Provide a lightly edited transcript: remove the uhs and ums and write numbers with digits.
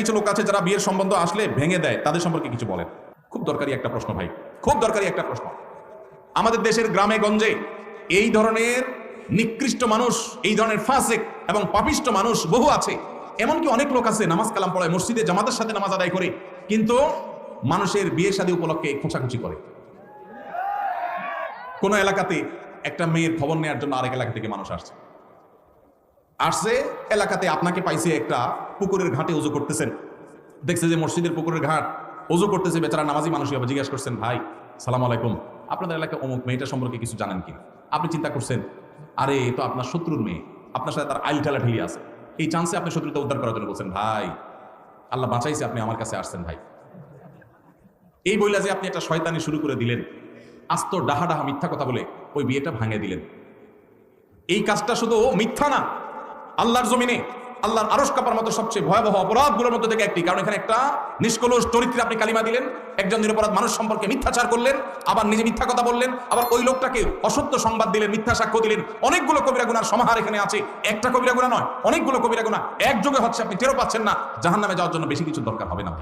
কিছু লোক আছে যারা বিয়ের সম্বন্ধ আসলে ভেঙে দেয়, তাদের সম্পর্কে কিছু বলেন। খুব দরকারি একটা প্রশ্ন ভাই, খুব দরকারি একটা প্রশ্ন। আমাদের দেশের গ্রামে গঞ্জে এই ধরনের নিকৃষ্ট মানুষ, এই ধরনের ফাসিক এবং পাপিষ্ট মানুষ বহু আছে। এমনকি অনেক লোক আছে নামাজ কালাম পড়ায়, মসজিদে জামাতের সাথে নামাজ আদায় করে, কিন্তু মানুষের বিয়ে শাদী উপলক্ষে খোঁচাখুচি করে। কোন এলাকাতে একটা মেয়ের খবর নেওয়ার জন্য আরেক এলাকা থেকে মানুষ আসছে এলাকাতে আপনাকে পাইছে একটা পুকুরের ঘাটে উজু করতেছেন, দেখছে যে মসজিদের পুকুরের ঘাট উজু করতেছে, বেচারা নামাজি মানুষ, জিজ্ঞাসা করছেন, ভাই সালাম আলাইকুম, আপনাদের এলাকায় অমুক মেয়েটা সম্পর্কে কিছু জানেন কি? আপনি চিন্তা করছেন, আরে এ তো আপনার শত্রুর মেয়ে, আপনার সাথে তার আইল ঠেলা ঠেলি আছে। এই চান্সে আপনি শত্রুতা উদ্ধার করার জন্য বলছেন, ভাই আল্লাহ বাঁচাইছে, আপনি আমার কাছে আসছেন ভাই। এই বইলা যে আপনি একটা শয়তানি শুরু করে দিলেন, আস্ত ডাহা ডাহা মিথ্যা কথা বলে ওই বিয়েটা ভাঙে দিলেন। এই কাজটা শুধু মিথ্যা না, আল্লাহর জমিনে আল্লাহর আরশ কাঁপার মতো সবচেয়ে ভয়াবহ অপরাধগুলোর মধ্যে থেকে একটি। কারণ এখানে একটা নিষ্কলুষ চরিত্রে আপনি কালিমা দিলেন, একজন নিরপরাধ মানুষ সম্পর্কে মিথ্যাচার করলেন, আবার নিজে মিথ্যা কথা বললেন, আবার ওই লোকটাকে অসত্য সংবাদ দিলেন, মিথ্যা সাক্ষ্য দিলেন। অনেকগুলো কবিরা গুনার সমাহার এখানে আছে, একটা কবিরা গুনাহ নয়, অনেকগুলো কবিরা গুনাহ একযোগে হচ্ছে। আপনি টেরও পাচ্ছেন না, জাহান্নামে যাওয়ার জন্য বেশি কিছু দরকার হবে না ভাই।